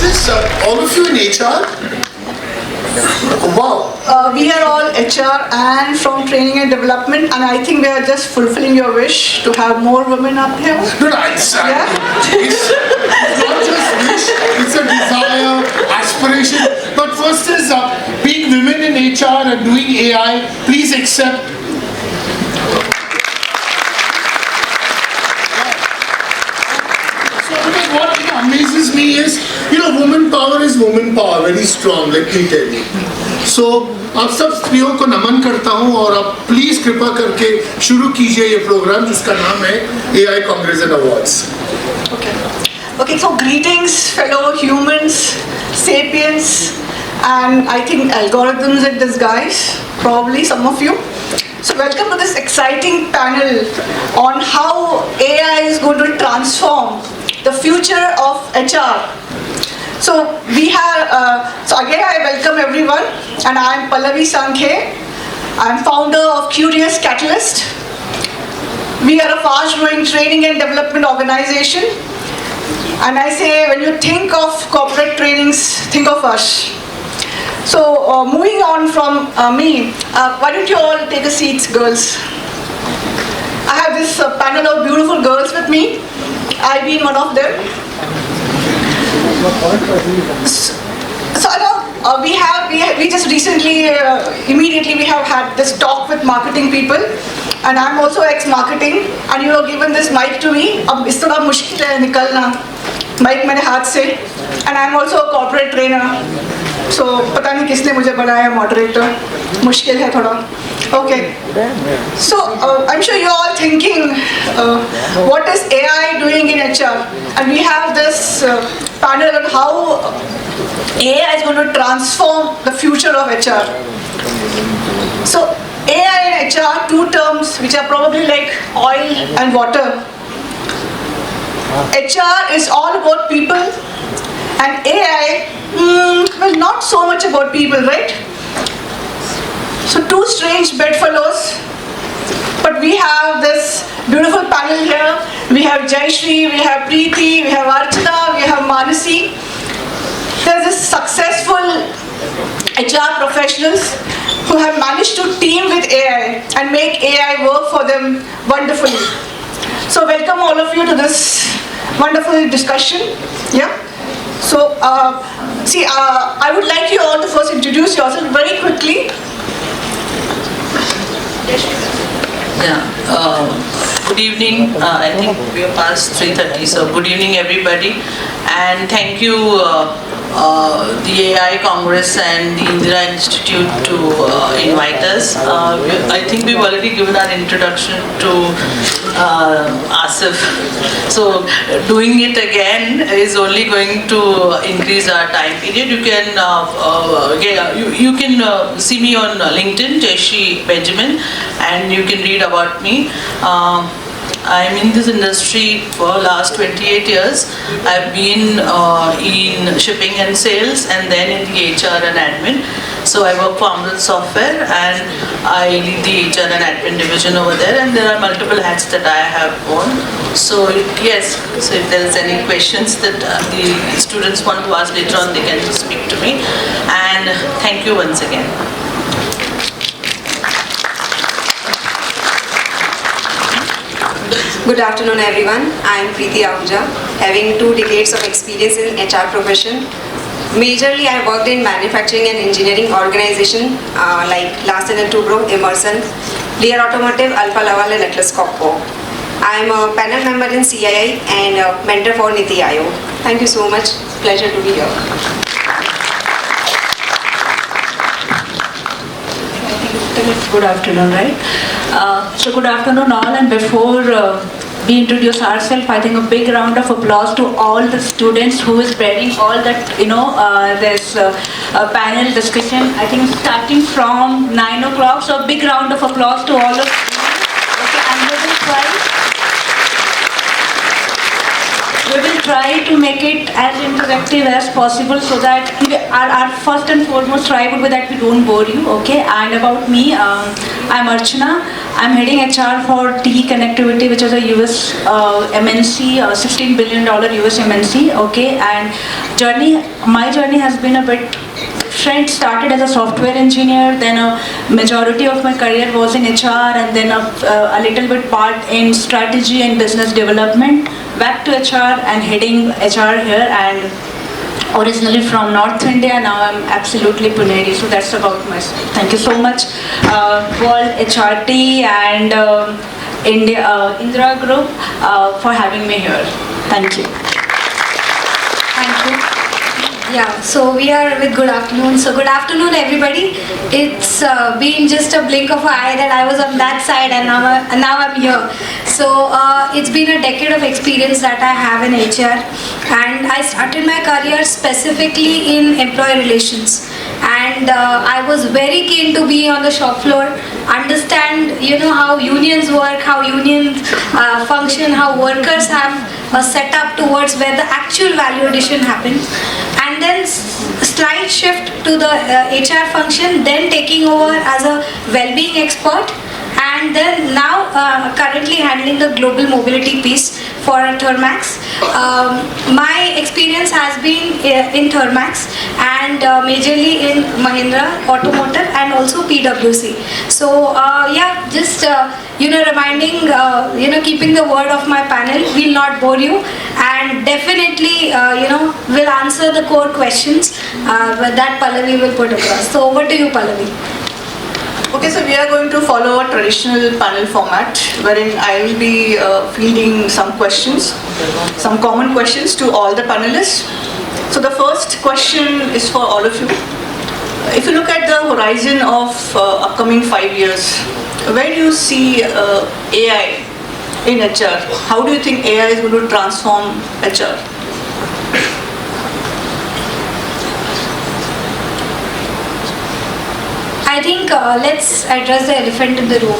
this? All of you in HR? Wow. We are all HR and from training and development, and I think we are just fulfilling your wish to have more women up here. No, it's not just wish, it's a desire, aspiration. But first is being women in HR and doing AI, please accept. So because what amazes me is, woman power is woman power, very strong, let me tell you. So आप सब स्त्रियों को नमन करता हूँ और आप please कृपा करके शुरू कीजिए ये प्रोग्राम जिसका नाम है AI Congress and Awards. Okay, so greetings fellow humans, sapiens, and I think algorithms in disguise, probably some of you. So welcome to this exciting panel on how AI is going to transform the future of HR. So we have, so again I welcome everyone, and I am Pallavi Sankhe. I am founder of Curious Catalyst. We are a fast-growing training and development organization. And I say, when you think of corporate trainings, think of us. So moving on from me, why don't you all take a seat, girls? I have this panel of beautiful girls with me. I being one of them. So we just recently, immediately we have had this talk with marketing people, and I'm also ex-marketing, and you have given this mic to me. अब इस तरह मुश्किल है निकलना mic मेरे हाथ से, and I'm also a corporate trainer. So पता नहीं किसने मुझे बनाया moderator, मुश्किल है थोड़ा. Okay. So I'm sure you're all thinking, what is AI doing in HR? And we have this panel on how AI is going to transform the future of HR. So AI and HR, two terms which are probably like oil and water. HR is all about people, and AI, well, not so much about people, right? So two strange bedfellows, but we have this beautiful panel here. We have Jayashree, we have Preeti, we have Archana, we have Manasi. There's this successful HR professionals who have managed to team with AI and make AI work for them wonderfully. So welcome all of you to this wonderful discussion. Yeah. So I would like you all to first introduce yourself very quickly. Good evening. I think we are past 3:30, so good evening everybody, and thank you the AI Congress and the Indira Institute to invite us. I think we've already given our introduction to Asif, so doing it again is only going to increase our time period. You can see me on LinkedIn, Jayashree Benjamin, and you can read about me. I'm in this industry for last 28 years. I've been in shipping and sales, and then in the HR and admin. So I work for Amrit Software, and I lead the HR and admin division over there, and there are multiple hats that I have worn. So yes, so if there is any questions that the students want to ask later on, they can speak to me. And thank you once again. Good afternoon everyone. I am Preeti Ahuja, having 2 decades of experience in HR profession. Majorly I worked in manufacturing and engineering organization like Larsen & Toubro, Emerson, Lear Automotive, Alfa Laval and Atlas Copco. I am a panel member in CII and a mentor for Niti Aayog. Thank you so much. Pleasure to be here. Good afternoon, right? So good afternoon all, and before we introduce ourselves, I think a big round of applause to all the students who is spreading all that, this panel discussion. I think starting from 9 o'clock, so a big round of applause to all of you. Okay, and we will try to make it as interactive as possible, so that our first and foremost try would be that we don't bore you, okay? And about me, I'm Archana. I'm heading HR for TE Connectivity, which is a US MNC, $16 billion US MNC. Okay, and my journey has been a bit different. Started as a software engineer, then a majority of my career was in HR, and then a little bit part in strategy and business development. Back to HR and heading HR here, and originally from North India, now I'm absolutely Puneri, so that's about myself. Thank you so much, World HRT and Indra Group for having me here. Thank you. Thank you. Yeah, so we are with good afternoon. So good afternoon, everybody. It's been just a blink of an eye that I was on that side, and now I'm here. So it's been a decade of experience that I have in HR, and I started my career specifically in employee relations. And I was very keen to be on the shop floor, understand how unions work, how unions function, how workers have a setup towards where the actual value addition happens, and then slight shift to the HR function, then taking over as a well-being expert, and then now currently handling the global mobility piece for Thermax. My experience has been in Thermax and majorly in Mahindra Automotive and also PwC. So yeah, just reminding, keeping the word of my panel, we'll not bore you, and definitely will answer the core questions that Pallavi will put across. So over to you, Pallavi. Okay, so we are going to follow a traditional panel format wherein I will be fielding some questions, some common questions to all the panelists. So the first question is for all of you. If you look at the horizon of upcoming 5 years, where do you see AI in HR? How do you think AI is going to transform HR? I think let's address the elephant in the room.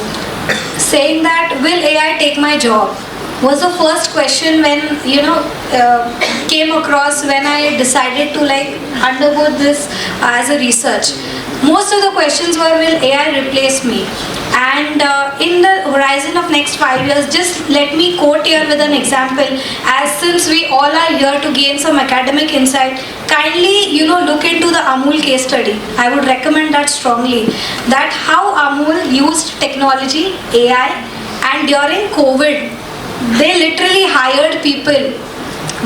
Saying that, will AI take my job, was the first question when, came across when I decided to undergo this as a research. Most of the questions were, will AI replace me? And in the horizon of next 5 years, just let me quote here with an example, as since we all are here to gain some academic insight, kindly, look into the Amul case study. I would recommend that strongly, that how Amul used technology, AI, and during COVID, they literally hired people.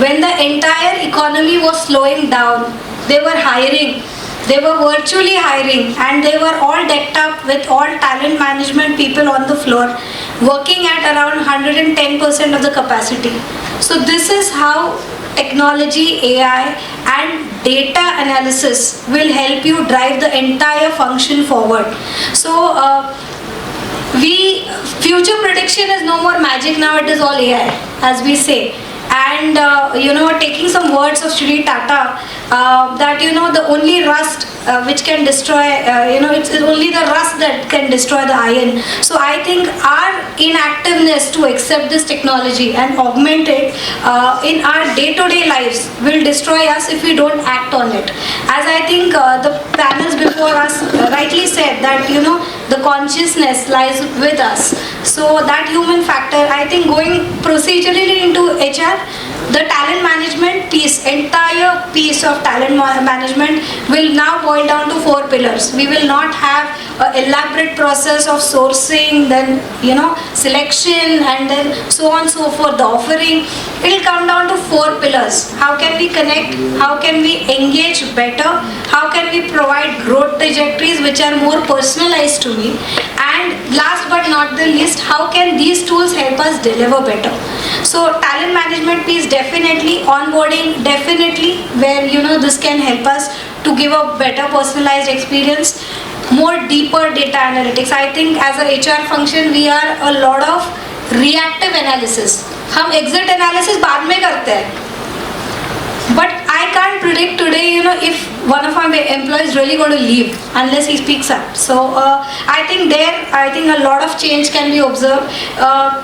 When the entire economy was slowing down, they were hiring. They were virtually hiring, and they were all decked up with all talent management people on the floor, working at around 110% of the capacity. So this is how technology, AI, and data analysis will help you drive the entire function forward. So future prediction is no more magic now, it is all AI, as we say. And taking some words of Shri Tata, that the only rust which can destroy, it's only the rust that can destroy the iron. So I think our inactiveness to accept this technology and augment it in our day-to-day lives will destroy us if we don't act on it. As I think the panels before us rightly said that the consciousness lies with us. So that human factor, I think, going procedurally into HR, the talent management piece, entire piece of talent management will now boil down to 4 pillars. We will not have an elaborate process of sourcing, then selection, and then so on and so forth, the offering. It will come down to 4 pillars. How can we connect? How can we engage better? How can we provide growth trajectories which are more personalized to me? And last but not the least, how can these tools help us deliver better? So talent management piece, definitely. Onboarding, definitely, where this can help us to give a better personalized experience. More deeper data analytics. I think as a HR function, we are a lot of reactive analysis. हम exit analysis बाद में करते हैं. But I can't predict today, if one of my employees is really going to leave unless he speaks up. So I think a lot of change can be observed.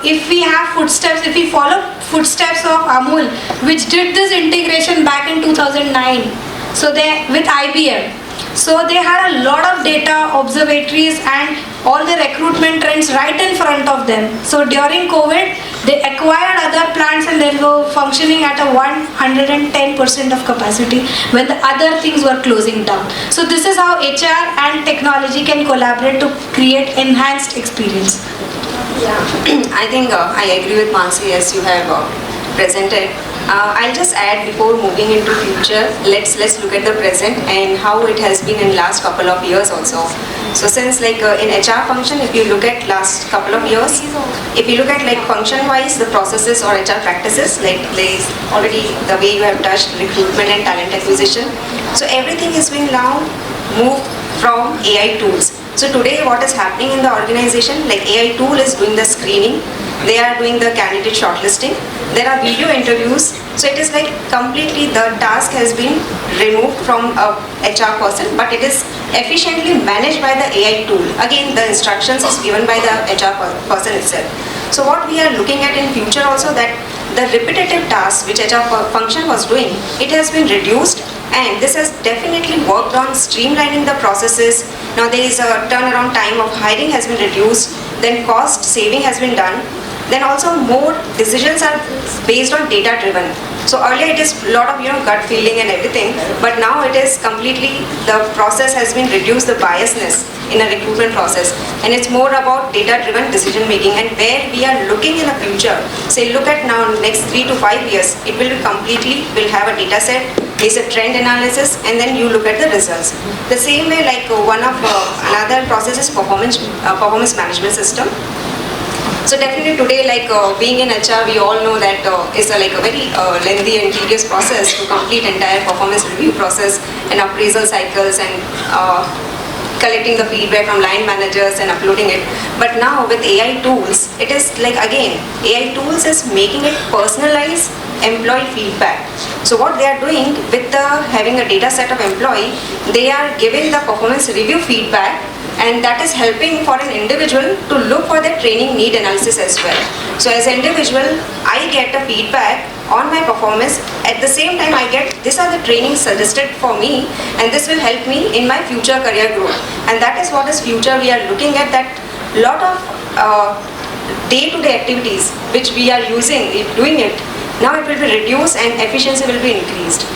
If we have footsteps, if we follow footsteps of Amul, which did this integration back in 2009, so they with IBM. So they had a lot of data, observatories, and all the recruitment trends right in front of them. So during COVID, they acquired other plants and they were functioning at a 110% of capacity when the other things were closing down. So this is how HR and technology can collaborate to create enhanced experience. Yeah, I think I agree with Mansi as you have presented. I'll just add before moving into future, let's look at the present and how it has been in last couple of years also. So since like in HR function, if you look at last couple of years, if you look at like function wise, the processes or HR practices, like there's already the way you have touched recruitment and talent acquisition. So everything is being now moved from AI tools. So today what is happening in the organization, like AI tool is doing the screening, they are doing the candidate shortlisting, there are video interviews, so it is like completely the task has been removed from a HR person, but it is efficiently managed by the AI tool. Again, the instructions is given by the HR person itself. So what we are looking at in future also, that the repetitive tasks which HR function was doing, it has been reduced, and this has definitely worked on streamlining the processes. Now there is a turnaround time of hiring has been reduced, then cost saving has been done, then also more decisions are based on data driven. So earlier it is a lot of gut feeling and everything, but now it is completely, the process has been reduced, the biasness in a recruitment process, and it's more about data driven decision making. And where we are looking in the future, say look at now next 3 to 5 years, it will be completely, will have a data set, there's a trend analysis, and then you look at the results. The same way, like one of another process is performance management system. So definitely today, like being in HR, we all know that it's like a very lengthy and tedious process to complete entire performance review process and appraisal cycles and collecting the feedback from line managers and uploading it. But now with AI tools, it is like again, AI tools is making it personalized employee feedback. So what they are doing with the having a data set of employee, they are giving the performance review feedback, and that is helping for an individual to look for the training need analysis as well. So as an individual, I get a feedback on my performance. At the same time, I get, these are the trainings suggested for me, and this will help me in my future career growth. And that is what is future we are looking at, that lot of day-to-day activities which we are doing it, now it will be reduced and efficiency will be increased.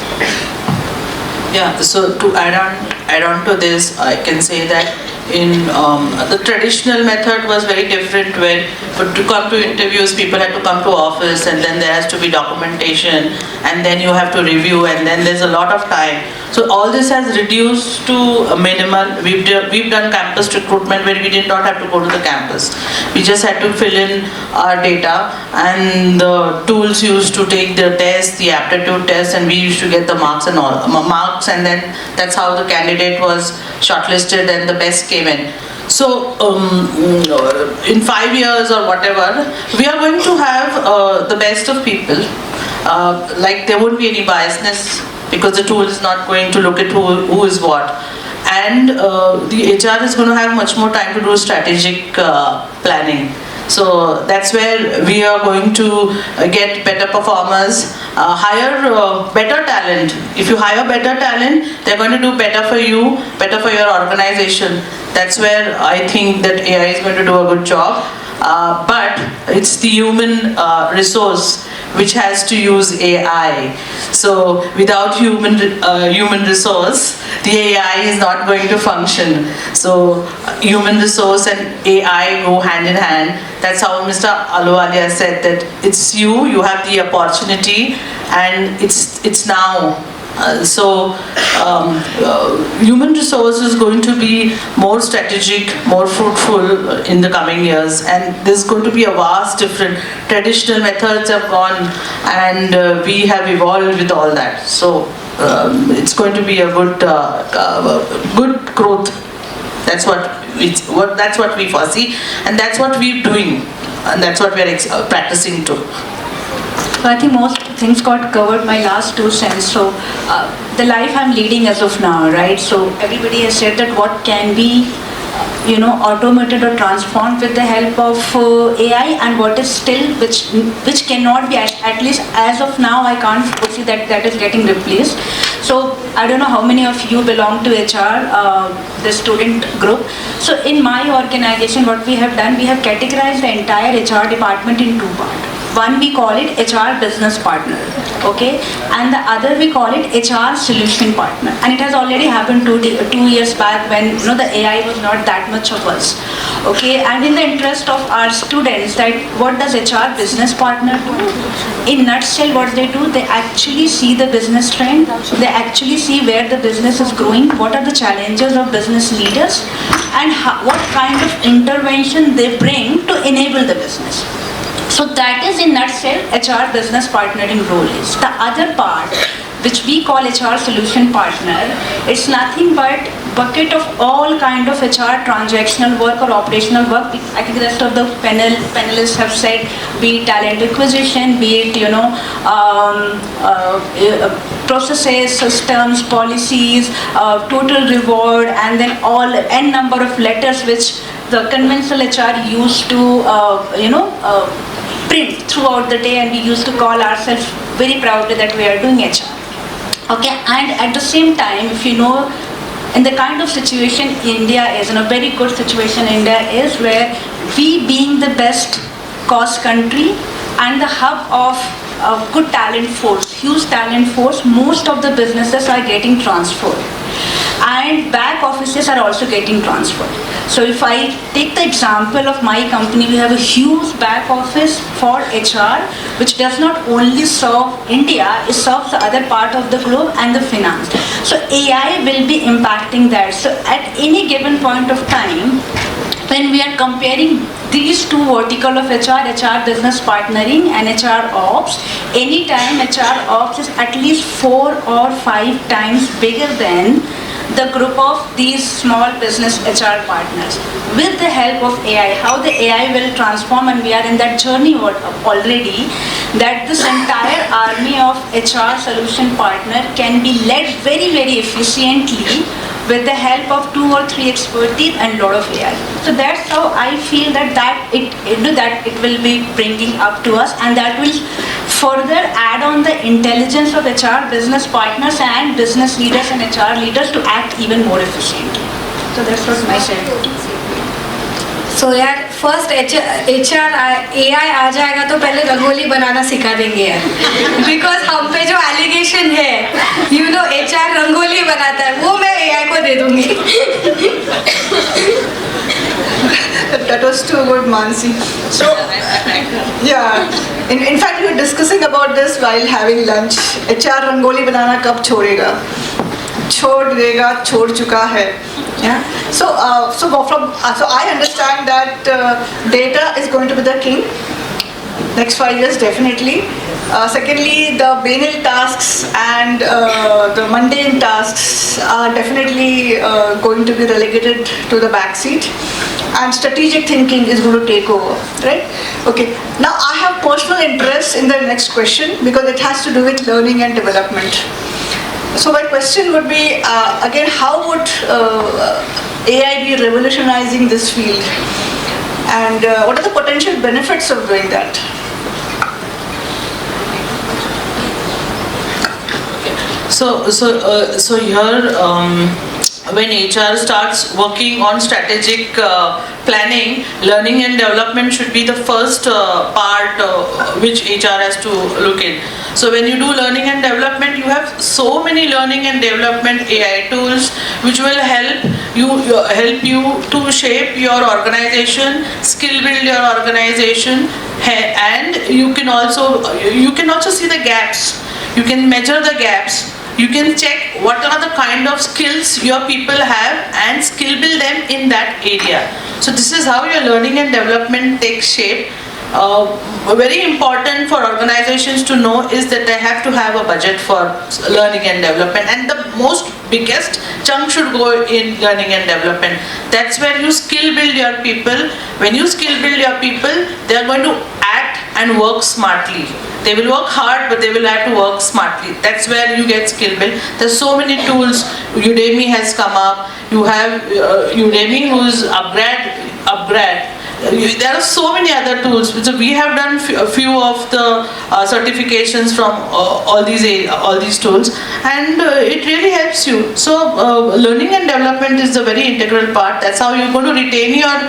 Yeah, so to add on to this, I can say that in the traditional method was very different, where to come to interviews people had to come to office, and then there has to be documentation, and then you have to review, and then there's a lot of time. So all this has reduced to a minimal. We've done campus recruitment where we did not have to go to the campus. We just had to fill in our data, and the tools used to take the test, the aptitude test, and we used to get the marks and all marks, and then that's how the candidate was shortlisted and the best came in. So in 5 years or whatever, we are going to have the best of people. Like there won't be any biasness, because the tool is not going to look at who is what. And the HR is going to have much more time to do strategic planning. So that's where we are going to get better performers, hire better talent. If you hire better talent, they're going to do better for you, better for your organization. That's where I think that AI is going to do a good job. But it's the human resource which has to use AI. So without human resource, the AI is not going to function. So human resource and AI go hand in hand. That's how Mr. Ahluwalia said that it's you have the opportunity, and it's now. Human resource is going to be more strategic, more fruitful in the coming years, and there's going to be a vast different. Traditional methods have gone, and we have evolved with all that. So it's going to be a good growth. That's what we foresee, and that's what we're doing, and that's what we're practicing too. So I think most things got covered, my last 2 cents. So the life I'm leading as of now, right? So everybody has said that what can be, automated or transformed with the help of AI, and what is still, which cannot be, at least as of now, I can't foresee that is getting replaced. So I don't know how many of you belong to HR, the student group. So in my organization, what we have done, we have categorized the entire HR department in two parts. One we call it HR business partner, okay, and the other we call it HR solution partner. And it has already happened 2 years back when the AI was not that much of us, okay. And in the interest of our students, that what does HR business partner do? In nutshell, what they do, they actually see the business trend, they actually see where the business is growing, what are the challenges of business leaders, and what kind of intervention they bring to enable the business. So that is in nutshell HR business partnering role is. The other part, which we call HR solution partner, it's nothing but bucket of all kind of HR transactional work or operational work. I think the rest of the panelists have said, be it talent acquisition, be it processes, systems, policies, total reward, and then all n number of letters which the conventional HR used to print throughout the day, and we used to call ourselves very proudly that we are doing HR. Okay, and at the same time, if you know, in the kind of situation India is, in a very good situation India is, where we being the best cost country and the hub of good talent force, huge talent force, most of the businesses are getting transferred. And back offices are also getting transferred. So if I take the example of my company, we have a huge back office for HR, which does not only serve India, it serves the other part of the globe and the finance. So AI will be impacting that. So at any given point of time, when we are comparing these two vertical of HR business partnering and HR ops, anytime HR ops is at least 4 or 5 times bigger than the group of these small business HR partners. With the help of AI, how the AI will transform, and we are in that journey already, that this entire army of HR solution partner can be led very, very efficiently with the help of 2 or 3 expertise and lot of AI. So that's how I feel that it will be bringing up to us, and that will further add on the intelligence of HR business partners and business leaders and HR leaders to act even more efficiently. So that's what my say. So यार first HR AI आ जाएगा तो पहले रंगोली बनाना सिखा देंगे यार, because हम पे जो एलिगेशन है HR रंगोली बनाता है, वो मैं AI को दे दूंगी. That was too good, Mansi. So, yeah. In fact, we were discussing about this while having lunch. HR rangoli बनाना कब छोड़ेगा? छोड़ देगा, छोड़ चुका है. Yeah. So I understand that data is going to be the king. Next 5 years, definitely. Secondly, the menial tasks and the mundane tasks are definitely going to be relegated to the back seat, and strategic thinking is going to take over, right? Okay. Now, I have personal interest in the next question because it has to do with learning and development. So my question would be, again, how would AI be revolutionizing this field? And what are the potential benefits of doing that? So here, when HR starts working on strategic planning, learning and development should be the first part which HR has to look in. So when you do learning and development, you have so many learning and development AI tools which will help you to shape your organization, skill build your organization, and you can also see the gaps. You can measure the gaps. You can check what are the kind of skills your people have and skill build them in that area. So this is how your learning and development takes shape. Very important for organizations to know is that they have to have a budget for learning and development, and the most biggest chunk should go in learning and development. That's where you skill build your people. When you skill build your people, they are going to act and work smartly. They will work hard, but they will have to work smartly. That's where you get skill build. There's so many tools. Udemy has come up. You have Udemy, who's upgrade there are so many other tools. So we have done a few of the certifications from all these tools, and it really helps you. So learning and development is a very integral part. That's how you're going to retain your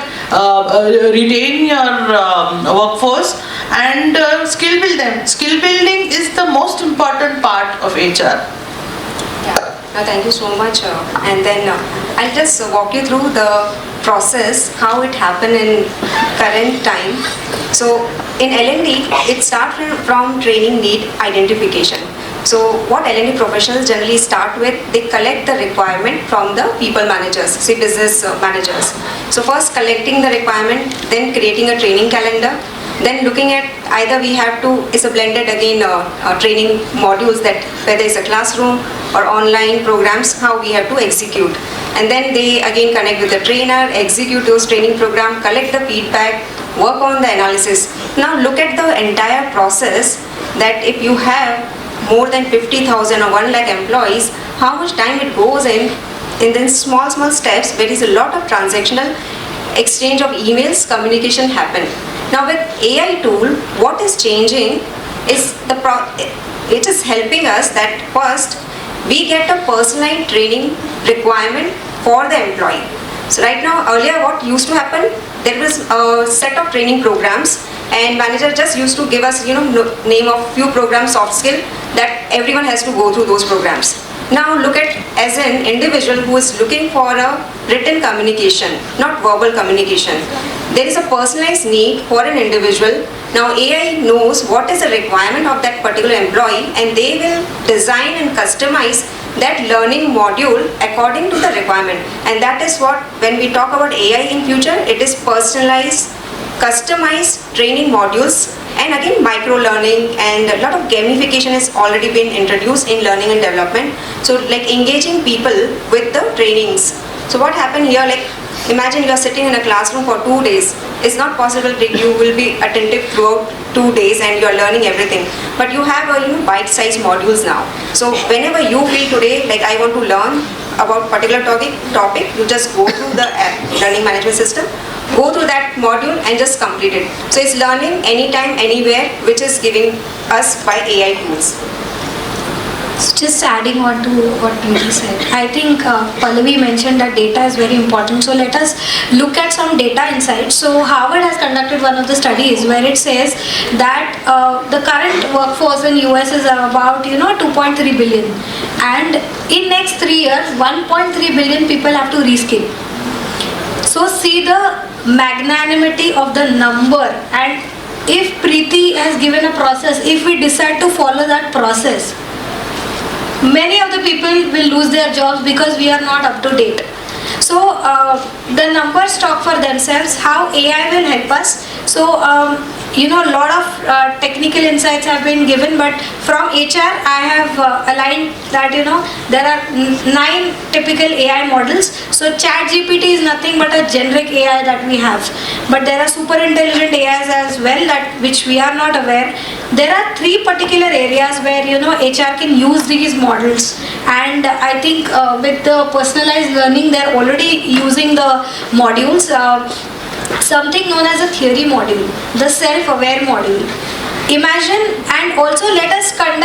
workforce and skill build them. Skill building is the most important part of HR. Thank you so much. And then I'll just walk you through the process, how it happened in current time. So in L&D, it starts from training need identification. So what L&D professionals generally start with, they collect the requirement from the people managers, say business managers. So first collecting the requirement, then creating a training calendar, then looking at either we have to, it's a blended again training modules, that whether it's a classroom or online programs, how we have to execute. And then they again connect with the trainer, execute those training program, collect the feedback, work on the analysis. Now look at the entire process, that if you have more than 50,000 or 1 lakh employees, how much time it goes in then small steps where there is a lot of transactional exchange of emails, communication happen. Now with AI tool, what is changing is it is helping us that first we get a personalized training requirement for the employee. So right now, earlier what used to happen, there was a set of training programs and manager just used to give us, name of few programs, soft skill, that everyone has to go through those programs. Now look at as an individual who is looking for a written communication, not verbal communication. There is a personalized need for an individual. Now AI knows what is the requirement of that particular employee, and they will design and customize that learning module according to the requirement. And that is what, when we talk about AI in future, it is personalized, customized training modules. And again, micro learning and a lot of gamification has already been introduced in learning and development. So like engaging people with the trainings. So what happened here, like imagine you are sitting in a classroom for 2 days. It's not possible that you will be attentive throughout 2 days and you are learning everything. But you have a bite-sized modules now. So whenever you feel today, like I want to learn about particular topic, you just go through the learning management system, go through that module and just complete it. So it's learning anytime, anywhere, which is giving us by AI tools. Just adding on to what Preeti said, I think Pallavi mentioned that data is very important. So let us look at some data insights. So Harvard has conducted one of the studies where it says that the current workforce in US is about 2.3 billion, and in next 3 years 1.3 billion people have to reskill. So see the magnanimity of the number, and if Preeti has given a process, if we decide to follow that process, many of the people will lose their jobs because we are not up to date. So the numbers talk for themselves. How AI will help us. So a lot of technical insights have been given, but from HR I have aligned that there are 9 typical AI models. So ChatGPT is nothing but a generic AI that we have, but there are super intelligent AIs as well that which we are not aware. There are 3 particular areas where HR can use these models, and I think with the personalized learning they're already using the modules. Something known as a theory module, the self-aware module. Imagine, and also let us come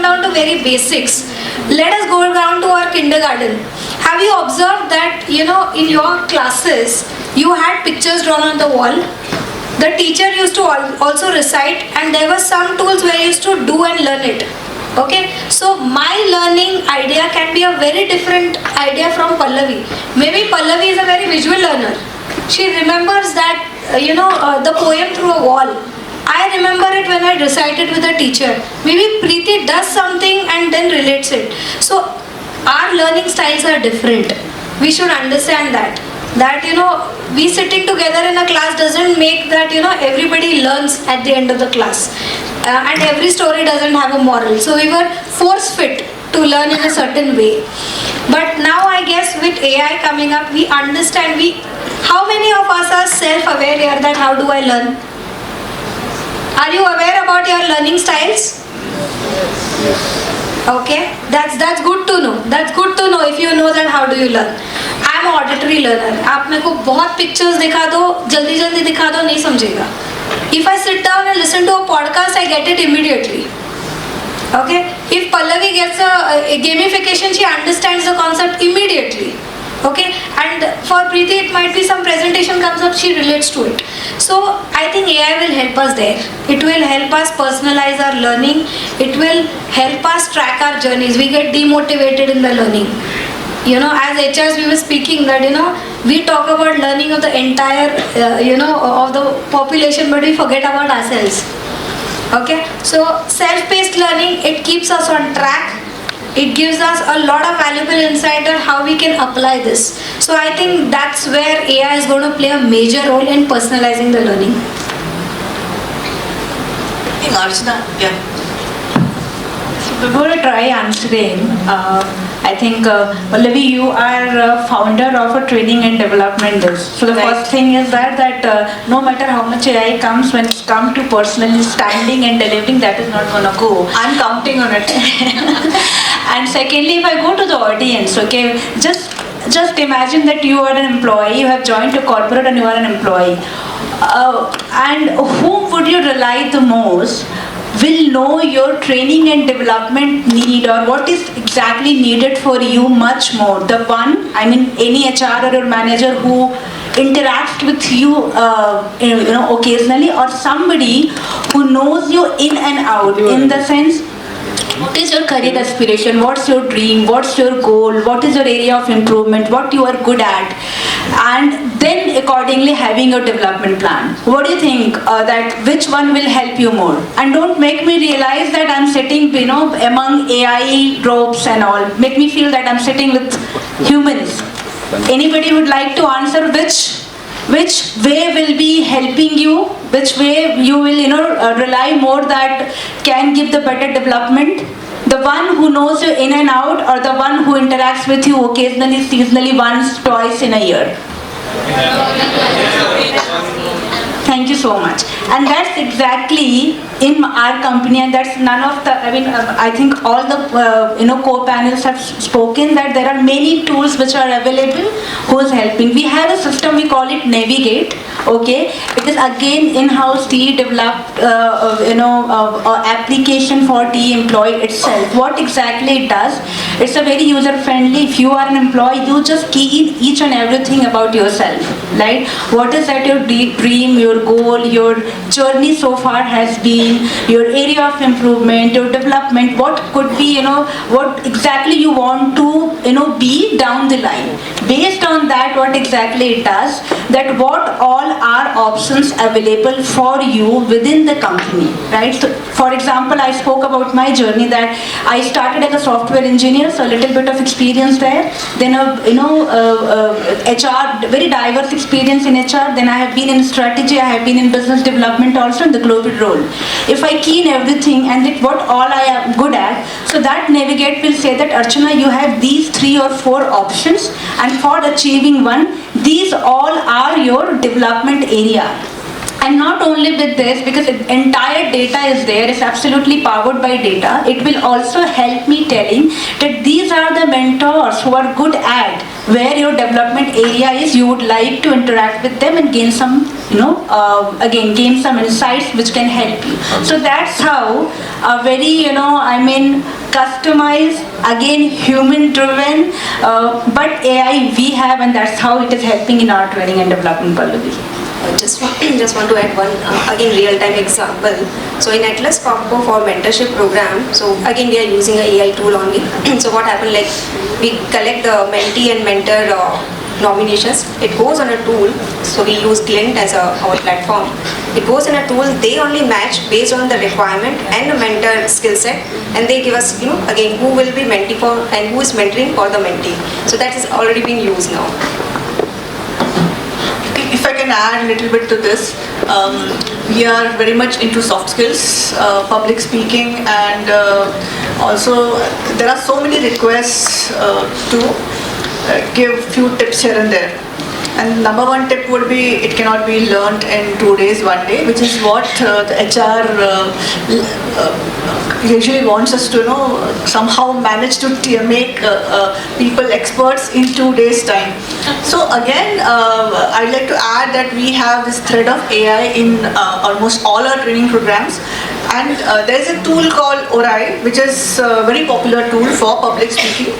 down to very basics. Let us go down to our kindergarten. Have you observed that in your classes you had pictures drawn on the wall? The teacher used to also recite, and there were some tools where you used to do and learn it. Okay, so my learning idea can be a very different idea from Pallavi. Maybe Pallavi is a very visual learner. She remembers that, the poem through a wall. I remember it when I recited with a teacher. Maybe Preeti does something and then relates it. So our learning styles are different. We should understand that. We sitting together in a class doesn't make that, everybody learns at the end of the class. And every story doesn't have a moral. So we were force fit to learn in a certain way. But now I guess with AI coming up, we understand how many of us are self-aware here that how do I learn? Are you aware about your learning styles? Okay, that's good to know. That's good to know if you know that how do you learn. I am auditory learner. आप मेरे को बहुत pictures दिखा दो, जल्दी जल्दी दिखा दो, नहीं समझेगा. If I sit down and listen to a podcast, I get it immediately. Okay, if Pallavi gets a gamification, she understands the concept immediately. Okay, and for Preeti it might be some presentation comes up, she relates to it. So I think AI will help us there. It will help us personalize our learning. It will help us track our journeys. We get demotivated in the learning. You know, as HRs we were speaking that, you know, we talk about learning of the entire of the population, but we forget about ourselves. Okay, so self-paced learning, it keeps us on track. It gives us a lot of valuable insight on how we can apply this. So I think that's where AI is going to play a major role in personalizing the learning. Archana, yeah. Before I try answering, I think Pallavi, you are founder of a training and development desk. So the Right. first thing is that no matter how much AI comes, when it's come to personally standing and delivering, that is not gonna go. I'm counting on it. And secondly, if I go to the audience, okay, just imagine that you are an employee, you have joined a corporate and you are an employee. And whom would you rely the most? Will know your training and development need, or what is exactly needed for you much more. The one, I mean, any HR or your manager who interacts with you, occasionally, or somebody who knows you in and out, in the sense, what is your career aspiration, what's your dream, what's your goal, what is your area of improvement, what you are good at, and then accordingly having your development plan. What do you think, that which one will help you more? And don't make me realize that I'm sitting, among AI ropes and all. Make me feel that I'm sitting with humans. Anybody would like to answer which way will be helping you, which way you will rely more that can give the better development? The one who knows you in and out, or the one who interacts with you occasionally, seasonally, once, twice in a year? Thank you so much. And that's exactly in our company, and that's none of the, I think all the co-panels have spoken that there are many tools which are available who's helping. We have a system, we call it Navigate. Okay, it is again in-house TE developed application for TE employee itself. What exactly it does, it's a very user friendly. If you are an employee, you just key in each and everything about yourself, right? What is that your dream, your goal, your journey so far has been, your area of improvement, your development, what could be, what exactly you want to be down the line. Based on that, what exactly it does, that what all are options available for you within the company, right? So for example, I spoke about my journey that I started as a software engineer, so a little bit of experience there, then HR, very diverse experience in HR, then I have been in strategy, I have been in business development also in the global role. If I key in everything and what all I am good at, so that Navigate will say that Archana, you have these 3 or 4 options, and for achieving one, these all are your development area. And not only with this, because the entire data is there, it's absolutely powered by data, it will also help me telling that these are the mentors who are good at where your development area is. You would like to interact with them and gain some, gain some insights which can help you. So that's how a very, customized, again human driven, but AI we have, and that's how it is helping in our training and development, Pallavi. Just want to add one again real-time example. So in Atlas Copco for mentorship program, so again we are using a AI tool only. So what happened, like we collect the mentee and mentor nominations. It goes on a tool. So we use Glint as our platform. It goes in a tool. They only match based on the requirement and the mentor skill set, and they give us again who will be mentee for and who is mentoring for the mentee. So that is already being used now. If I can add a little bit to this, we are very much into soft skills, public speaking, and also there are so many requests to give few tips here and there. And number one tip would be it cannot be learnt in 2 days, 1 day, which is what the HR usually wants us to somehow manage to make people experts in 2 days time. So again, I'd like to add that we have this thread of AI in almost all our training programs, and there is a tool called Orai, which is a very popular tool for public speaking.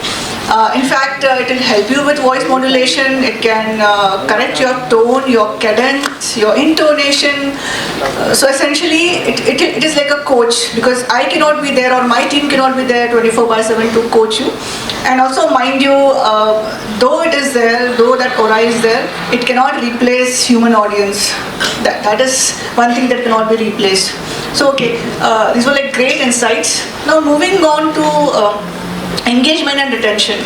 In fact, it will help you with voice modulation. It can correct your tone, your cadence, your intonation. So essentially, it is like a coach, because I cannot be there or my team cannot be there 24/7 to coach you. And also, mind you, though it is there, though that Orai is there, it cannot replace human audience. That is one thing that cannot be replaced. So okay, these were like great insights. Now moving on to engagement and retention.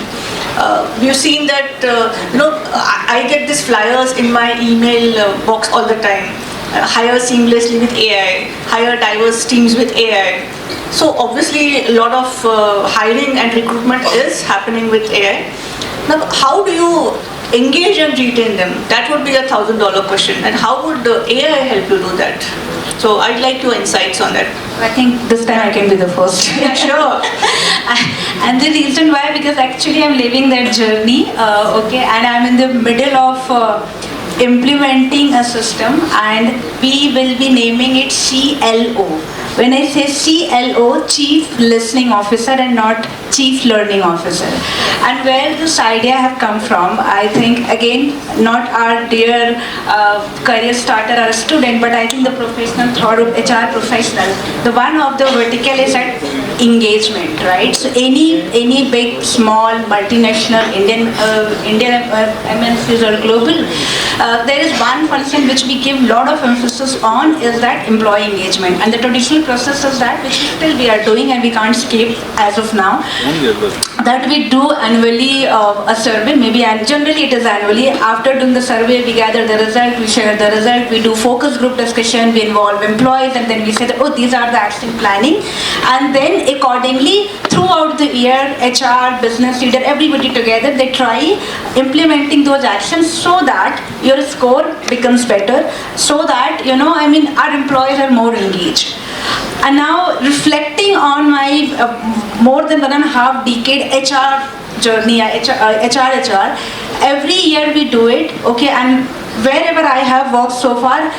We've seen that I get these flyers in my email box all the time. Hire seamlessly with AI, hire diverse teams with AI. So obviously a lot of hiring and recruitment is happening with AI. Now how do you engage and retain them? That would be a $1,000 question. And how would AI help you do that? So I'd like your insights on that. I think this time I can be the first. Yeah, sure. And the reason why, because actually I'm living that journey, okay, and I'm in the middle of implementing a system, and we will be naming it CLO. When I say CLO, Chief Listening Officer, and not Chief Learning Officer. And where this idea have come from, I think again, not our dear career starter or student, but I think the professional thought of HR professional. The one of the vertical is at engagement, right? So any big, small, multinational, Indian MNCs or global, there is one function which we give lot of emphasis on, is that employee engagement. And the traditional process is that, which still we are doing and we can't skip as of now, that we do annually a survey, maybe, and generally it is annually. After doing the survey, we gather the result, we share the result, we do focus group discussion, we involve employees, and then we say that, oh, these are the action planning. And then accordingly, throughout the year, HR, business leader, everybody together, they try implementing those actions so that your score becomes better, so that, our employees are more engaged. And now reflecting on my more than 1.5 decade HR journey, HR, every year we do it, okay, and wherever I have worked so far,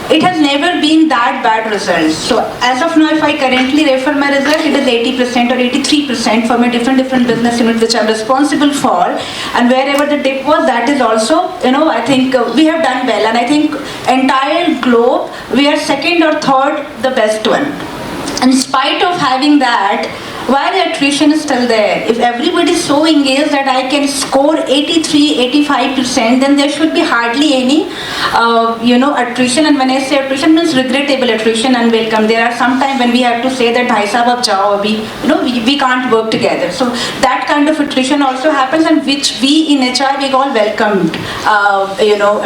it has never been that bad results. So as of now, if I currently refer my result, it is 80% or 83% for my different business unit which I'm responsible for. And wherever the dip was, that is also, I think we have done well. And I think entire globe, we are second or third, the best one. In spite of having that, why the attrition is still there? If everybody is so engaged that I can score 83, 85%, then there should be hardly any, attrition. And when I say attrition, means regrettable attrition and welcome. There are some time when we have to say that, bhai sahab, ab jao, abhi, we can't work together. So that kind of attrition also happens, and which we in HR, we all welcomed,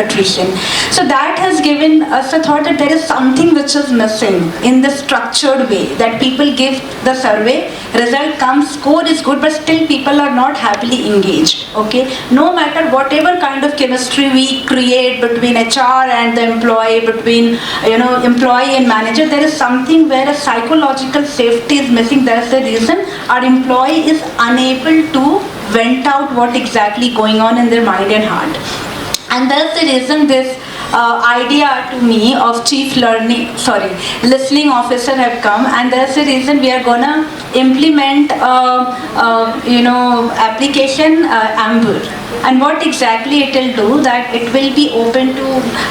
attrition. So that has given us a thought that there is something which is missing in the structured way, that people give the survey, result comes, score is good, but still people are not happily engaged, okay? No matter whatever kind of chemistry we create between HR and the employee, between, employee and manager, there is something where a psychological safety is missing. That's the reason our employee is unable to vent out what exactly going on in their mind and heart. And that's the reason this idea to me of listening officer have come, and that's the reason we are gonna implement application Amber. And what exactly it will do, that it will be open to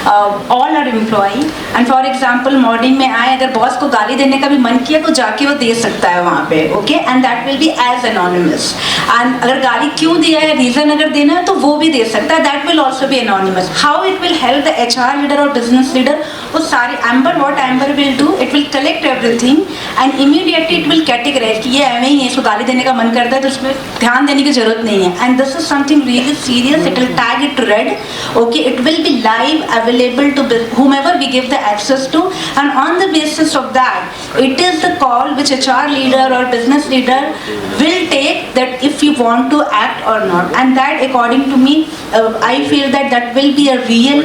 all our employee. And for example, morning में आए, अगर boss को गाली देने का भी मन किया तो जाके वो दे सकता है वहाँ पे, okay? And that will be as anonymous. And अगर गाली क्यों दिया है, reason अगर देना है तो वो भी दे सकता है, that will also be anonymous. How it will help the HR leader or business leader, वो सारी what Amber will do, it will collect everything and immediately it will categorize कि ये ऐਵੇਂ ही है, इसको गाली देने का मन करता है तो उसमें ध्यान देने की जरूरत नहीं है. And this is something really serious. It will tag it red. Okay, it will be live, available to whomever we give the access to, and on the basis of that, it is the call which HR leader or business leader will take that if you want to act or not. And that, according to me, I feel that will be a real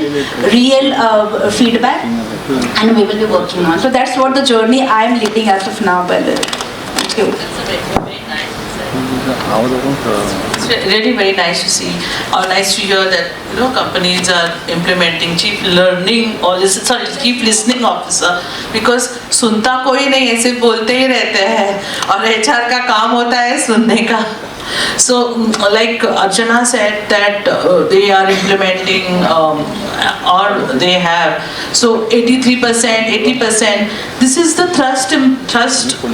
feedback, and we will be working on. So that's what the journey I am leading as of now. Thank you. It's really very nice to see, or nice to hear that companies are implementing chief listening officer, because सुनता कोई नहीं है, सिर्फ बोलते ही रहते हैं और HR का काम होता है सुनने का. So, like Archana said that they are implementing or they have. So 83%, 80%. This is the trust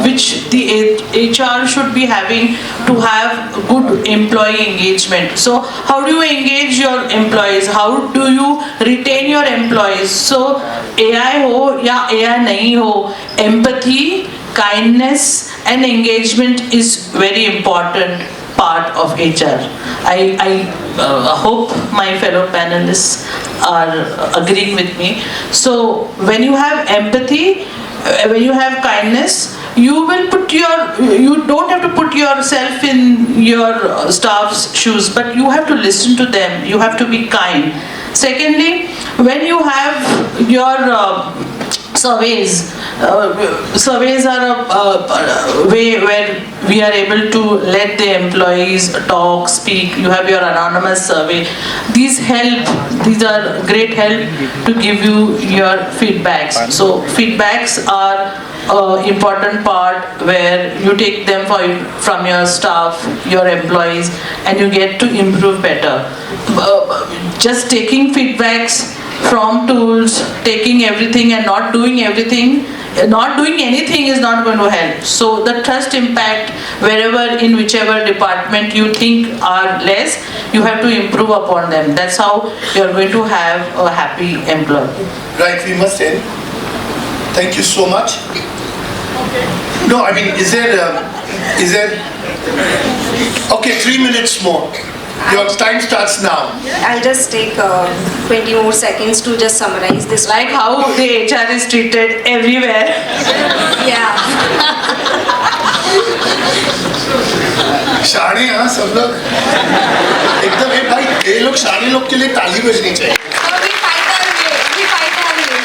which the HR should be having to have good employee engagement. So how do you engage your employees? How do you retain your employees? So AI ho ya AI nahi ho, empathy, kindness and engagement is very important part of HR. I hope my fellow panelists are agreeing with me. So when you have empathy, when you have kindness, you don't have to put yourself in your staff's shoes, but you have to listen to them. You have to be kind. Secondly, when you have your surveys are a way where we are able to let the employees talk, speak. You have your anonymous survey. These are great help to give you your feedbacks. So feedbacks are important part where you take them from your staff, your employees, and you get to improve better. Just taking feedbacks from tools, taking everything and not doing anything is not going to help. So the trust impact, wherever, in whichever department you think are less, you have to improve upon them. That's how you're going to have a happy employee. Right, we must end. Thank you so much. No, I mean, is there, okay, 3 minutes more. Your time starts now. I'll just take 20 more seconds to just summarize this. Like how the HR is treated everywhere. Yeah. शाणे हाँ सब लोग एकदम है भाई, ये लोग शाणे लोग के लिए ताली बजनी चाहिए. We fight our way.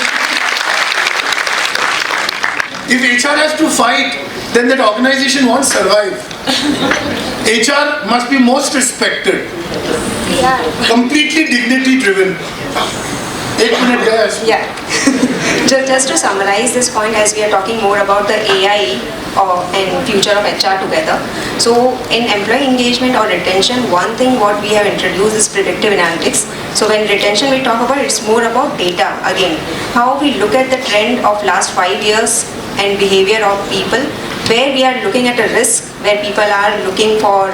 If HR has to fight, then that organization won't survive. HR must be most respected. Yeah. Completely dignity driven. 1 minute, guys. Yeah. Just to summarize this point, as we are talking more about the AI and future of HR together. So in employee engagement or retention, one thing what we have introduced is predictive analytics. So when retention we talk about, it's more about data again. How we look at the trend of last 5 years and behavior of people, where we are looking at a risk where people are looking for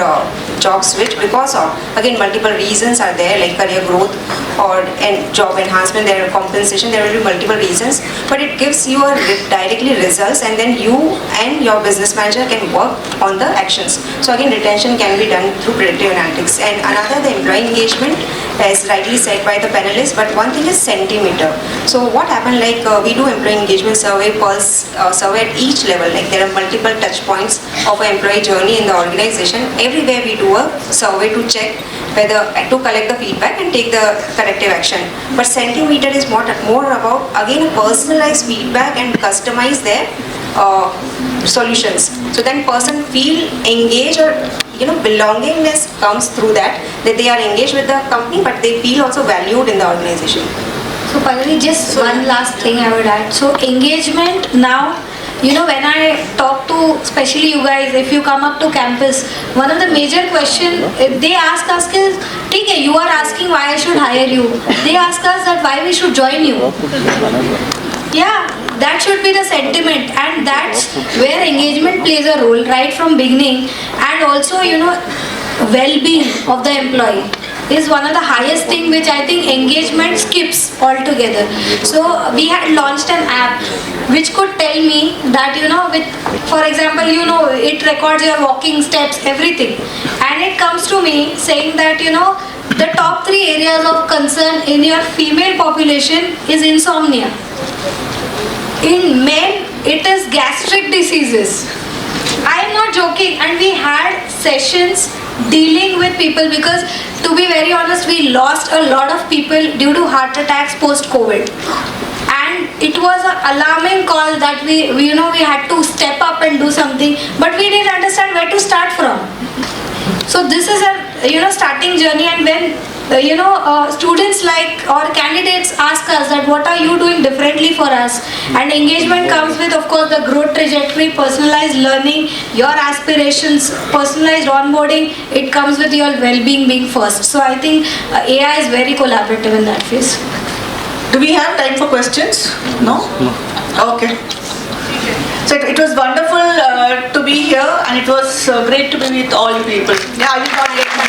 job switch because of, again, multiple reasons are there, like career growth and job enhancement, there are compensation, there will be multiple reasons, but it gives you directly results, and then you and your business manager can work on the actions. So again, retention can be done through predictive analytics. And another, the employee engagement, as rightly said by the panelists, but one thing is Sentimeter. So what happened, like we do employee engagement survey survey at each level, like there are multiple touch points of an employee journey in the organization. Everywhere we do a survey to check whether to collect the feedback and take the corrective action. But Sentimeter is more about, again, personalized feedback and customize their solutions. So then person feel engaged, or belongingness comes through that they are engaged with the company, but they feel also valued in the organization. So Pallavi, just one last thing I would add. So engagement now, when I talk to, especially you guys, if you come up to campus, one of the major questions they ask us is, okay, you are asking why I should hire you. They ask us that why we should join you. Yeah, that should be the sentiment, and that's where engagement plays a role right from beginning, and also, well-being of the employee. is one of the highest thing which I think engagement skips altogether. So we had launched an app which could tell me that, with, for example, it records your walking steps, everything. And it comes to me saying that, the top 3 areas of concern in your female population is insomnia. In men, it is gastric diseases. I am not joking, and we had sessions dealing with people because, to be very honest, we lost a lot of people due to heart attacks post-COVID. And it was an alarming call that we had to step up and do something, but we didn't understand where to start from. So this is a starting journey, and when students or candidates ask us that what are you doing differently for us, and engagement comes with, of course, the growth trajectory, personalized learning, your aspirations, personalized onboarding, it comes with your well-being being first. So I think AI is very collaborative in that phase. Do we have time for questions? No? Okay. So it was wonderful to be here, and it was great to be with all you people. Yeah, you got it.